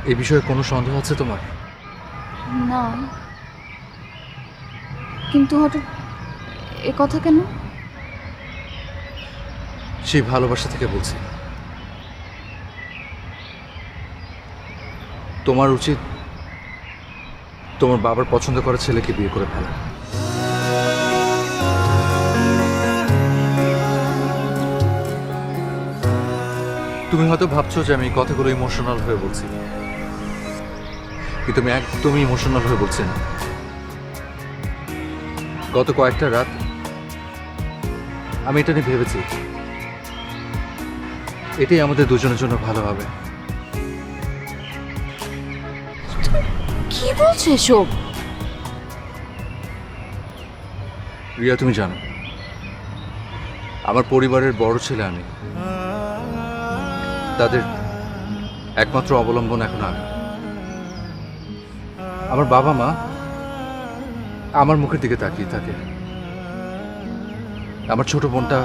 এই বিষয়ে কোনো সন্দেহ আছে তোমার? না, কিন্তু হঠাৎ এ কথা কেন? সেই ভালোবাসা থেকে বলছি, তোমার উচিত তোমার বাবার পছন্দ করা ছেলেকে বিয়ে করে ফেলা। তুমি হয়তো ভাবছো যে আমি কথাগুলো ইমোশনাল হয়ে বলছি, কিন্তু আমি একদমই ইমোশনাল হয়ে বলছি না। গত কয়েকটা রাত আমি এটা নিয়ে ভেবেছি এটাই আমাদের দুজনের জন্য ভালো হবে। কি বলছো এসব? রিয়া, তুমি জানো আমার পরিবারের বড় ছেলে আমি, তাদের একমাত্র অবলম্বন এখন আমি। আমার বাবা মা আমার মুখের দিকে তাকিয়ে থাকে। আমার ছোট বোনটা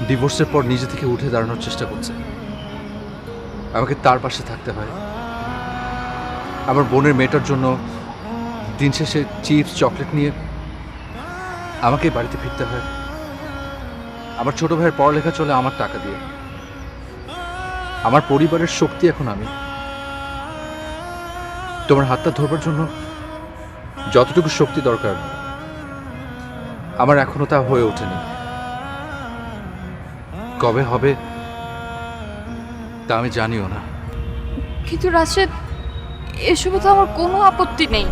ডিভোর্সের পর নিজে থেকে উঠে দাঁড়ানোর চেষ্টা করছে, আমাকে তার পাশে থাকতে হয়। আমার বোনের মেয়েটার জন্য দিন শেষে চিপস চকলেট নিয়ে আমাকে বাড়িতে ফিরতে হয়। আমার ছোট ভাইয়ের পড়ালেখা চলে আমার টাকা দিয়ে। আমার পরিবারের শক্তি এখন আমি। তোমার হাতটা ধরবার জন্য যতটুকু শক্তি দরকার আমার এখনো তা হয়ে ওঠেনি। কবে হবে তা আমি জানিও না। কিন্তু রাশেদ, এসবে তো আমার কোনো আপত্তি নেই।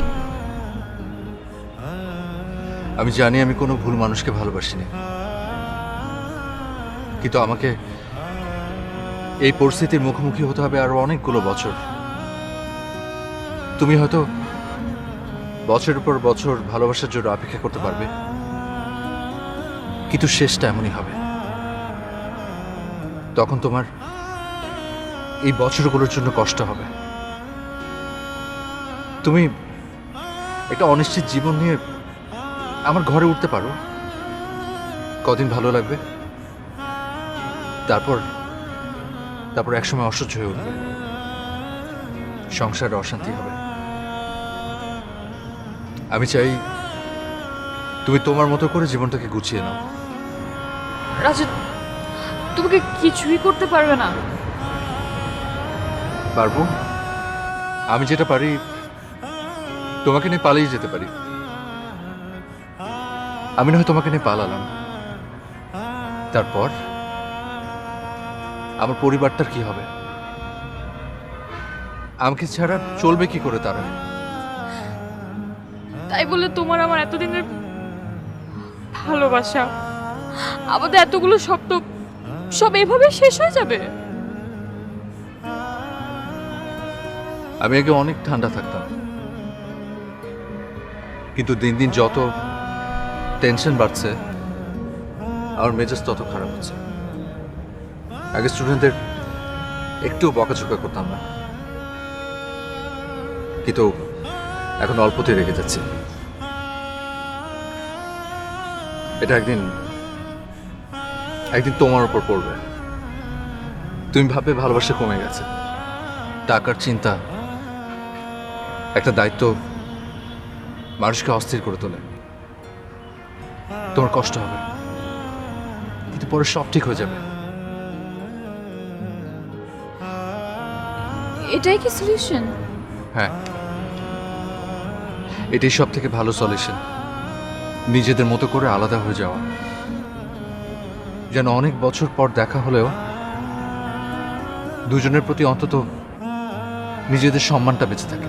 আমি জানি আমি কোনো ভুল মানুষকে ভালোবাসিনি, কিন্তু আমাকে এই পরিস্থিতির মুখোমুখি হতে হবে আরো অনেকগুলো বছর। তুমি হয়তো বছরের পর বছর ভালোবাসার জন্য অপেক্ষা করতে পারবে, কিন্তু শেষটা এমনই হবে। তখন তোমার এই বছরগুলোর জন্য কষ্ট হবে। তুমি একটা অনিশ্চিত জীবন নিয়ে আমার ঘরে উঠতে পারো, কদিন ভালো লাগবে, তারপর একসময় অসহ্য হয়ে উঠবে, সংসারে অশান্তি হবে। আমি চাই তুমি তোমার মতো করে জীবনটাকে গুছিয়ে নাও। রাশেদ, তোমাকে কিছুই করতে পারবে না। পারবো। আমি যেটা পারি, তোমাকে নিয়ে পালিয়ে যেতে পারি। আমি নয় তোমাকে নিয়ে পালালাম, তারপর আমার পরিবারটার কি হবে? আমাকে ছাড়া চলবে কি করে তারা? তাই বলে তোমার আমার এতদিনের ভালোবাসা, আমাদের এতগুলো স্বপ্ন সব এভাবে শেষ হয়ে যাবে? আমি আগে অনেক ঠান্ডা থাকতাম, কিন্তু দিন দিন যত টেনশন বাড়ছে আমার মেজাজ তত খারাপ হচ্ছে। আগে স্টুডেন্টদের একটু বকাঝকা করতাম না, কিন্তু এখন অল্পতে রেগে যাচ্ছে। এটা একদিন তোমার উপর পড়বে। তুমি ভাববে ভালোবাসা কমে গেছে। টাকার চিন্তা, একটা দায়িত্ব মানুষকে অস্থির করে তোলে। তোমার কষ্ট হবে, কিন্তু পরে সব ঠিক হয়ে যাবে। এটাই কি সলিউশন? হ্যাঁ, এটাই সব থেকে ভালো সলিউশন। নিজেদের মতো করে আলাদা হয়ে যাওয়া, যেন অনেক বছর পর দেখা হলেও দুজনের প্রতি অন্তত নিজেদের সম্মানটা বেঁচে থাকে।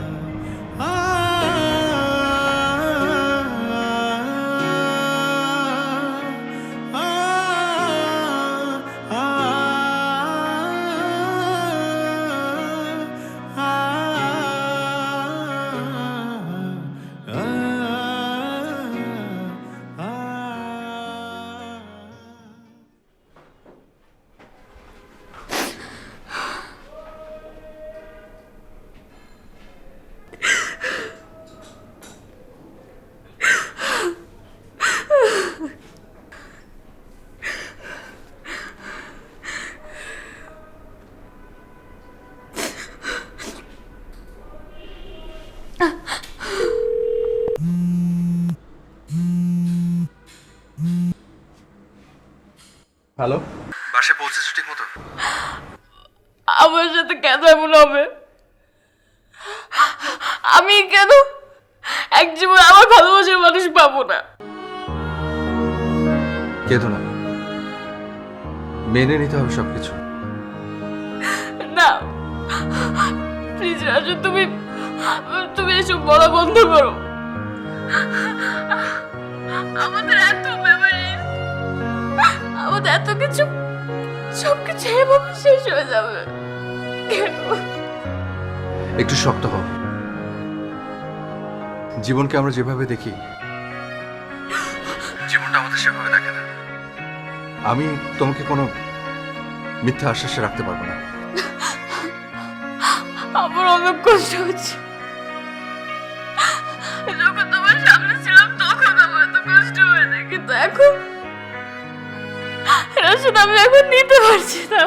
হ্যালো, বাসায় পৌঁছেছো ঠিক মতো? আমার সাথে কেন এমন হবে? আমি কেন এক জীবন আমার ভালোবাসার মানুষ পাবো না? কেঁদো না, মেনে নিতে হবে সবকিছু। না প্লিজ রাজু, তুমি এসব বলা বন্ধ করো। আমাদের এত মেমোরি, আমাদের এত কিছু সবকিছু এভাবে শেষ হয়ে যাবে কেন? একটু শক্ত হও। জীবনকে আমরা যেভাবে দেখি, জীবনটা আমাদের সেভাবে দেখে না। আমি তোমাকে কোনো মিথ্যা আশ্বাসে রাখতে পারবো না। আমার অনেক কষ্ট হচ্ছে। যখন তোমার সামনে ছিলাম তখন আমার এত কষ্ট হয় না, কিন্তু এখন রাশিদ আমি এখন নিতে পারছি না।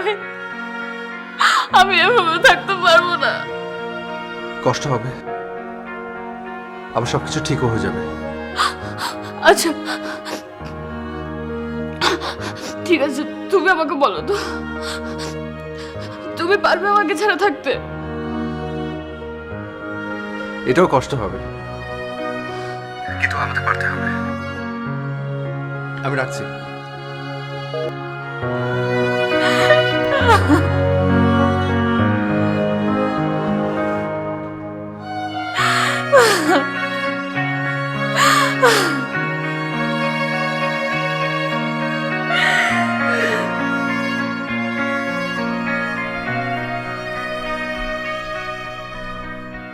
আমি এভাবে থাকতে পারবো না। কষ্ট হবে, আবার সবকিছু ঠিকও হয়ে যাবে। আচ্ছা ঠিক আছে, তুমি আমাকে বলো তো, তুমি পারবে আমাকে ছাড়া থাকতে? এটাও কষ্ট হবে, কিন্তু আমাদের পারতে হবে। আমি রাখছি।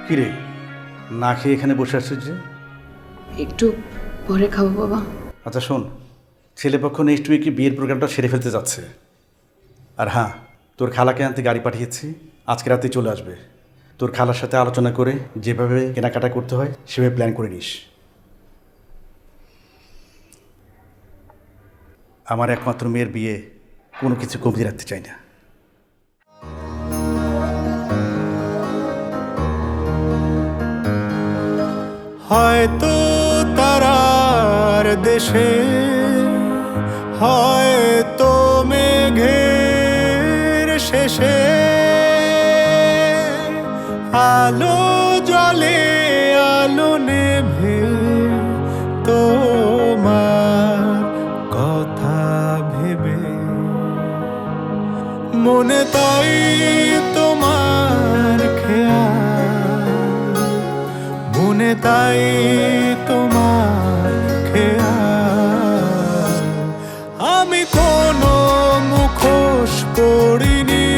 কিরে, না খেয়ে এখানে বসে আসছিস যে? একটু পরে খাবো বাবা। আচ্ছা শোন, ছেলেপক্ষ নেক্সট উইকে বিয়ের প্রোগ্রামটা সেরে ফেলতে যাচ্ছে। আর হ্যাঁ, তোর খালাকে আনতে গাড়ি পাঠিয়েছি, আজকে রাতে চলে আসবে। তোর খালার সাথে আলোচনা করে যেভাবে কেনাকাটা করতে হয় সেভাবে প্ল্যান করে নিস। আমার একমাত্র মেয়ের বিয়ে কোনো কিছু কমিয়ে রাখতে চাই না। হয়তো তারার দেশে, হয়তো মেঘের শেষে আলো জলে আলো নেভে তোমার কথা ভেবে মনে তাই তোমার খেয়াল, মনে তাই তোমার খেয়াল। আমি কোনো মুখোশ পড়িনি,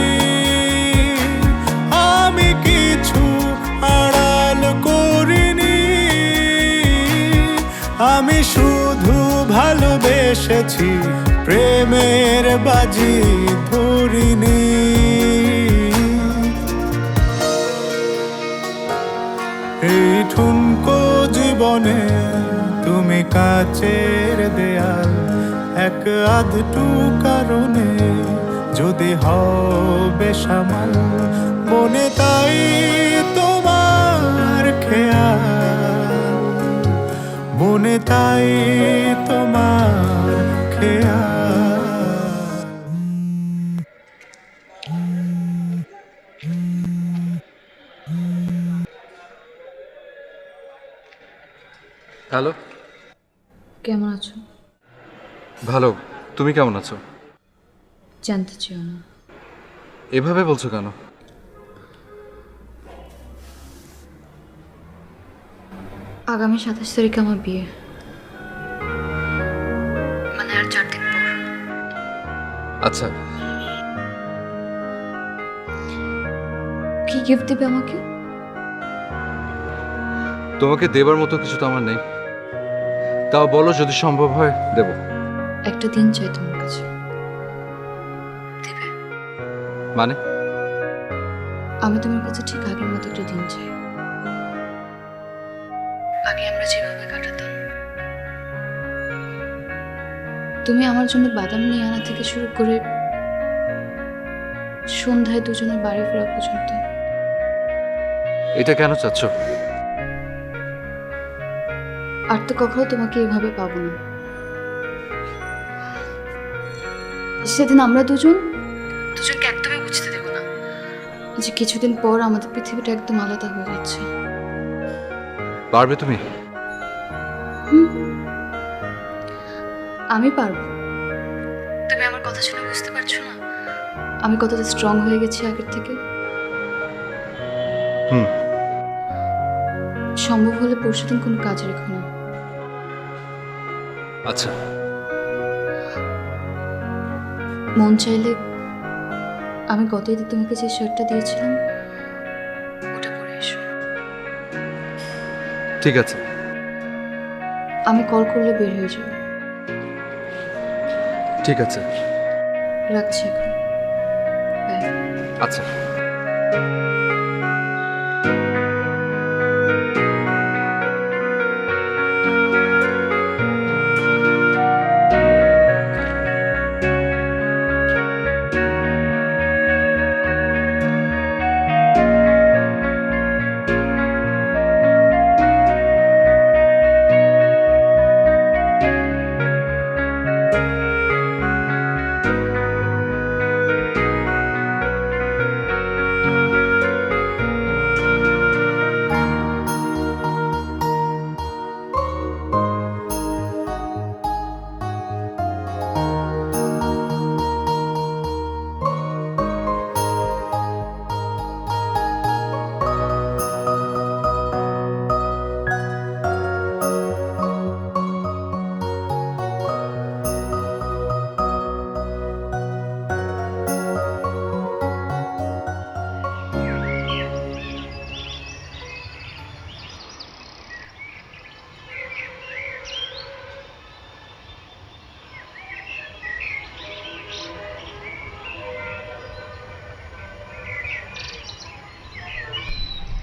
আমি কিছু আড়াল করিনি, আমি শুধু ভালোবেসেছি, প্রেমের বাজি ধরিনি। এই ঠুনকো জীবনে তুমি কাচের দেয়াল, এক আধটু কারণে যদি হবে সামাল, মনে তাই তোমার খেয়াল, মনে তাই তোমার খেয়াল। হ্যালো, কেমন আছো? ভালো। তুমি কেমন আছো? জানতে চাও না? এভাবে বলছো কেন? আগামী 27 তারিখে আমার বিয়ে, মানে আর 4 দিন পর। আচ্ছা, কি গিফট দেবে আমাকে? তোমাকে দেবার মতো কিছু তো আমার নেই, তাও বলো, যদি সম্ভব হয় দেব। একটা দিন চাই তোমার কাছে। দেবে? মানে? আমি তোমার কাছে ঠিক আগের মতো একটা দিন চাই, আগে আমরা যেভাবে কাটাতাম। তুমি আমার জন্য বাদাম নিয়ে আনা থেকে শুরু করে সন্ধ্যায় দুজনের বাড়ি ফেরা পর্যন্ত। এটা কেন চাচ্ছ? আর তো কখনো তোমাকে এভাবে পাবো না। সেদিন আমরা দুজনকে একদমই বুঝতে দেব না যে কিছুদিন পর আমাদের পৃথিবীটা একদম আলাদা হয়ে যাচ্ছে। পারবে তুমি? আমি পারবো। তুমি আমার কথা শুনে বুঝতে পারছো না আমি কতটা স্ট্রং হয়ে গেছি আগের থেকে? সম্ভব হলে পরশুদিন কোনো কাজ রেখো না। আচ্ছা। মন চাইলে আমি গত ঈদে তোমাকে যে শার্টটা দিয়েছিলাম ওটা পরে এসো। ঠিক আছে। আমি কল করলে বের হয়ে যাবো। ঠিক আছে, রাখছি এখন। বাই। আচ্ছা।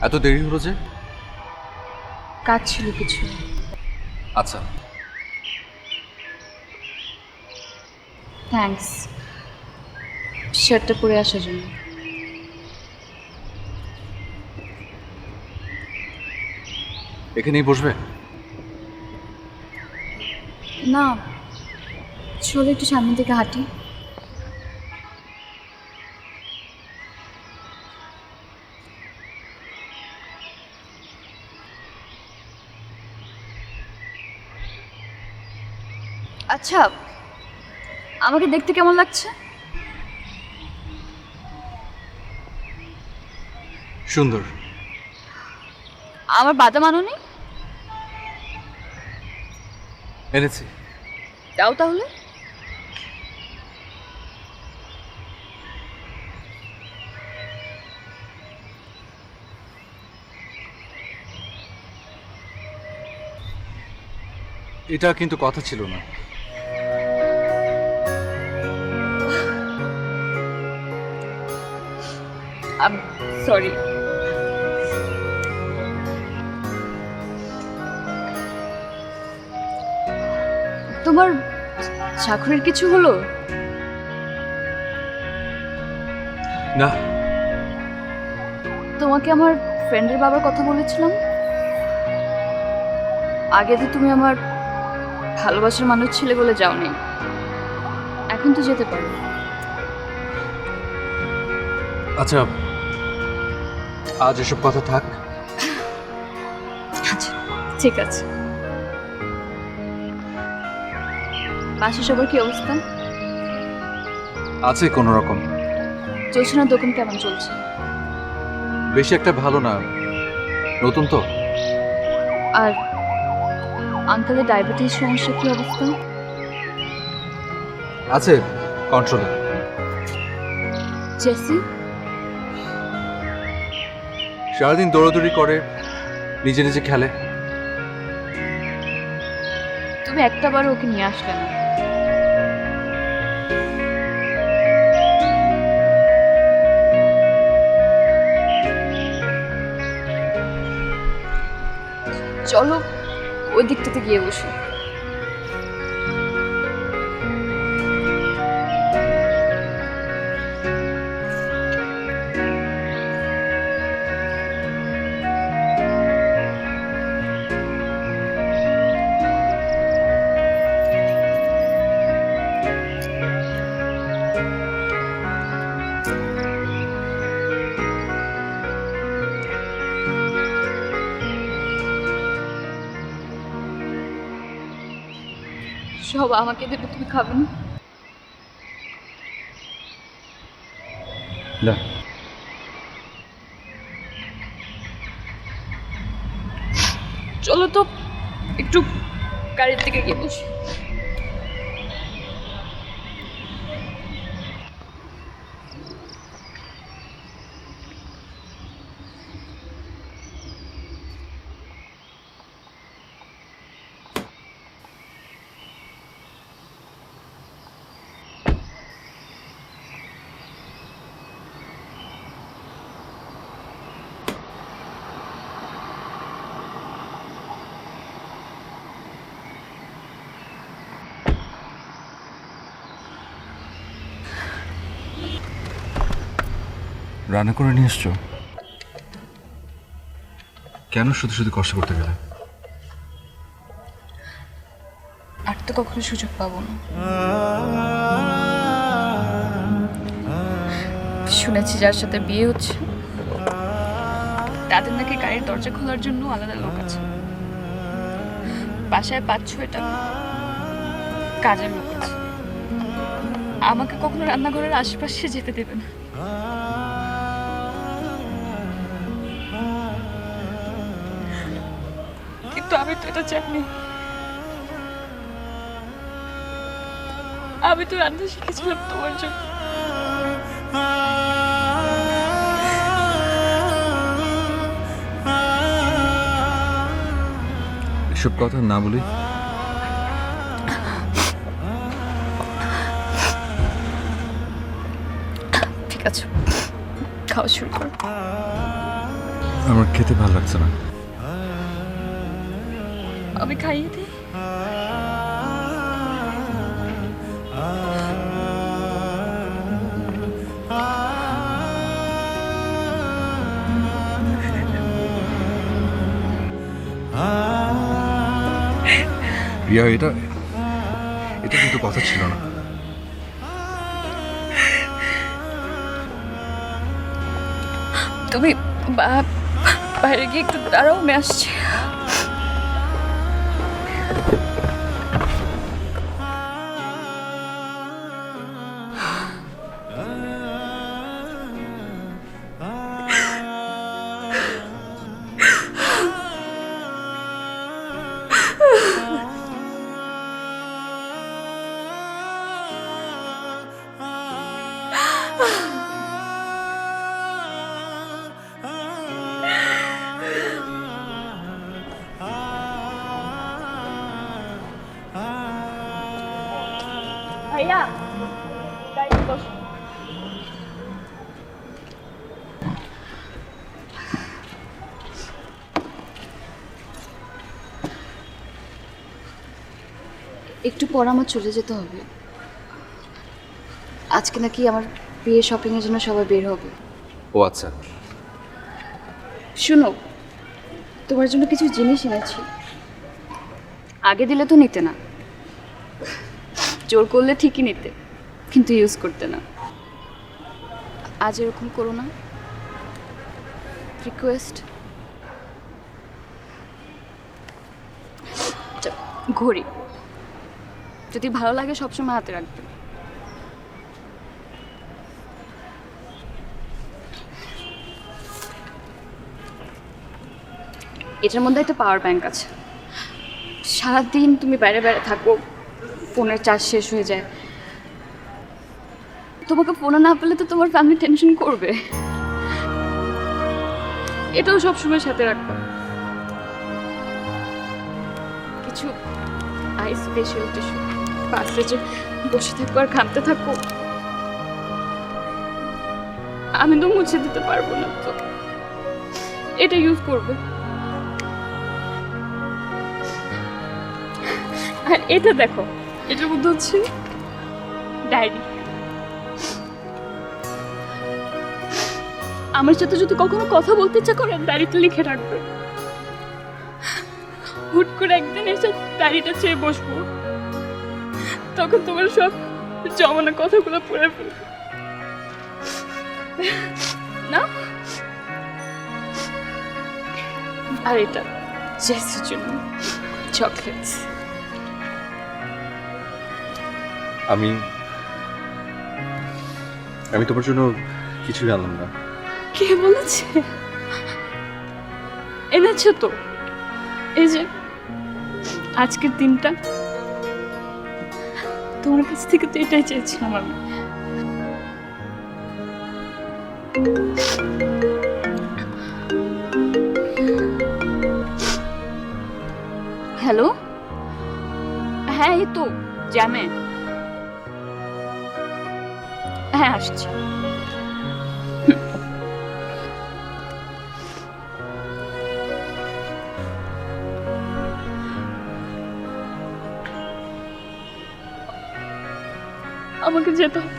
এত দেরি হলো যে? কাজ ছিল কিছু। আচ্ছা। থ্যাঙ্কস শার্টটা পরে আসার জন্য। এখানেই বসবে? না, চলো একটু সামনের দিকে হাঁটি। আচ্ছা, আমাকে দেখতে কেমন লাগছে? সুন্দর। আমার বাদাম আনোনি? এনেছি। দাও তাহলে। এটা কিন্তু কথা ছিল না। সরি। তোমার চাকরির কিছু হলো? না। তোমাকে আমার ফ্রেন্ডের বাবার কথা বলেছিলাম। আগে তো তুমি আমার ভালোবাসার মানুষ ছিলে বলে যাওনি, এখন তো যেতে পারো। আচ্ছা, আজ এসব কথা থাক। আচ্ছা ঠিক আছে। বাসা সবার কি অবস্থা? আছে কোনো রকম। জোছনার দোকান কেমন চলছে? বেশি একটা ভালো না, নতুন তো। আর আঙ্কেলের ডায়াবেটিস সমস্যা কি অবস্থা? আছে কন্ট্রোলে। জেসি? সারাদিন দৌড়াদৌড়ি করে, নিজে নিজে খেলে। তুমি একটাবারও ওকে নিয়ে আসলে না। চলো ওই দিকটাতে গিয়ে বসো। সব আমাকে দেবে, তুমি খাবে না? না। চলো তো একটু গাড়ির দিকে গিয়ে বসি। রান্না করে নিয়ে এসছো? কেন শুধু শুধু কষ্ট করতে গেলে? আর তো কখনো সুযোগ পাবো না। শুনেছি যার সাথে বিয়ে হচ্ছে তাদের নাকি গাড়ির দরজা খোলার জন্য আলাদা লোক আছে। বাসায় 5-6টা কাজের লোক আছে। আমাকে কখনো রান্নাঘরের আশেপাশে যেতে দেবে না। কিন্তু আমি তো এটা চাইনি। আমি তো রান্না শিখেছিলাম তোমার জন্য। এসব কথা না বলি। ঠিক আছে, খাওয়া শুরু করো। আমার খেতে ভালো লাগছে না। আমি খাইয়ে দিই। রিয়া, এটা কিন্তু কথা ছিল না। তুমি বাইরে গিয়ে একটু দাঁড়াও, আমি আসছি। ভাইয়া, গাড়িতে বসো। একটু পর আমার চলে যেতে হবে। আজকে নাকি আমার বিয়ে শপিং এর জন্য সবাই বের হবে। ও আচ্ছা। শুনো, তোমার জন্য কিছু জিনিস এনেছি। আগে দিলে তো নিতে না, জোর করলে ঠিকই নিতে, কিন্তু ইউজ করতে না। আজ এরকম করো না, রিকোয়েস্ট। ঘড়ি যদি ভালো লাগে সবসময় হাতে রাখবে। এটার মধ্যে একটা পাওয়ার ব্যাংক আছে। সারাদিন তুমি বাইরে বাইরে থাকো, ফোনের চার্জ শেষ হয়ে যায়। তোমাকে ফোনে না পেলে তো তোমার ফ্যামিলি টেনশন করবে। এটাও সবসময় সাথে রাখবে। কিছু আইস ফেশিয়াল টিস্যু, পাশে যে বসে থাকবো আর ঘামতে থাকবো, আমি তো মুছে দিতে পারবো না, তো এটা ইউজ করবে। আর এটা দেখো, এটার মধ্যে হচ্ছে ডায়েরি। আমার সাথে যদি কখনো কথা বলতে ইচ্ছা করে ডায়েরিতে লিখে রাখবে। হুট করে একদিন এসে ডায়েরিটা চেয়ে বসবো, তখন তোমার সব জমানো কথাগুলো পড়ে ফেলবে না। আর এটা জেসের জন্য চকলেটস। আমি তোমার জন্য কিছুই আনলাম না। কে বলেছে? এনেছো তো। এই যে আজকের দিনটা তোমার কাছ থেকে তো এটাই চেয়েছিলাম আমি। হ্যালো, হ্যাঁ এই তো জ্যামে। হ্যাঁ আসছি। আমাকে যেতে হবে।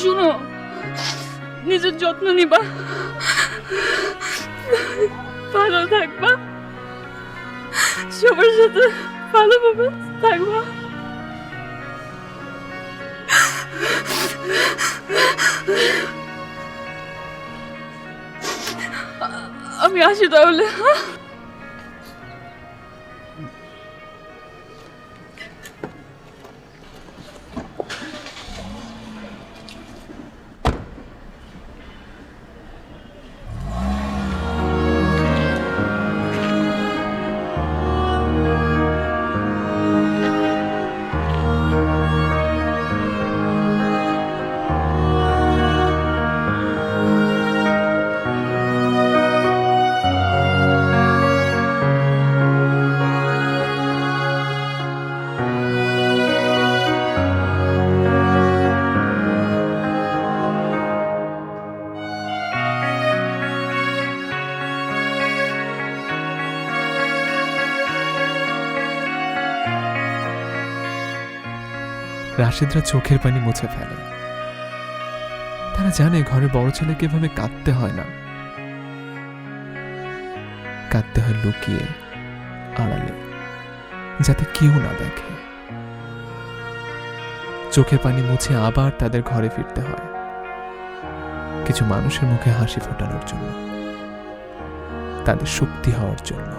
শুনো, নিজের যত্ন নিবা, ভালো থাকবা, সবার সাথে ভালোভাবে থাকবা। আমি আসি তাহলে। রাশিদরা চোখের পানি মুছে ফেলে। তারা জানে ঘরে বড় ছেলেকে এভাবে কাঁদতে হয় না, কাঁদতে হয় লুকিয়ে, আড়ালে, যাতে কেউ না দেখে। চোখের পানি মুছে আবার তাদের ঘরে ফিরতে হয়, কিছু মানুষের মুখে হাসি ফোটানোর জন্য, তাদের শক্তি হওয়ার জন্য।